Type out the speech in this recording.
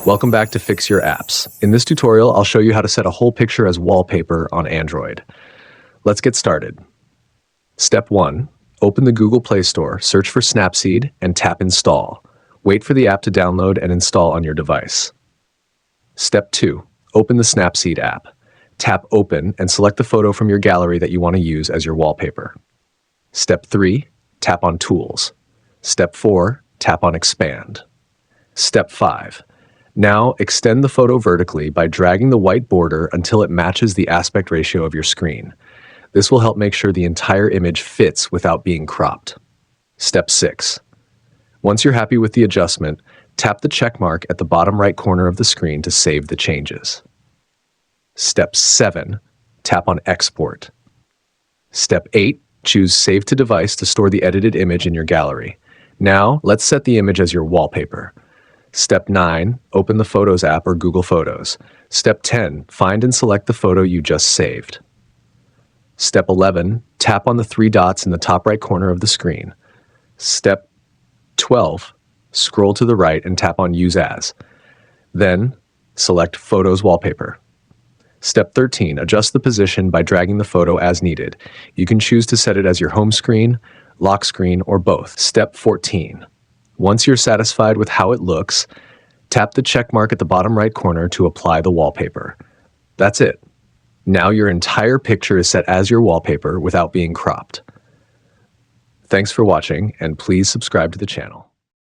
Welcome back to Fix Your Apps. In this tutorial, I'll show you how to set a whole picture as wallpaper on Android. Let's get started. Step 1. Open the Google Play Store, search for Snapseed, and tap Install. Wait for the app to download and install on your device. Step 2. Open the Snapseed app. Tap Open and select the photo from your gallery that you want to use as your wallpaper. Step 3. Tap on Tools. Step 4. Tap on Expand. Step 5. Now, extend the photo vertically by dragging the white border until it matches the aspect ratio of your screen. This will help make sure the entire image fits without being cropped. Step 6. Once you're happy with the adjustment, tap the check mark at the bottom right corner of the screen to save the changes. Step 7. Tap on Export. Step 8. Choose Save to Device to store the edited image in your gallery. Now, let's set the image as your wallpaper. Step 9. Open the Photos app or Google Photos. Step 10. Find and select the photo you just saved. Step 11. Tap on the three dots in the top right corner of the screen. Step 12. Scroll to the right and tap on Use As. Then, select Photos Wallpaper. Step 13. Adjust the position by dragging the photo as needed. You can choose to set it as your home screen, lock screen, or both. Step 14. Once you're satisfied with how it looks, tap the check mark at the bottom right corner to apply the wallpaper. That's it. Now your entire picture is set as your wallpaper without being cropped. Thanks for watching, and please subscribe to the channel.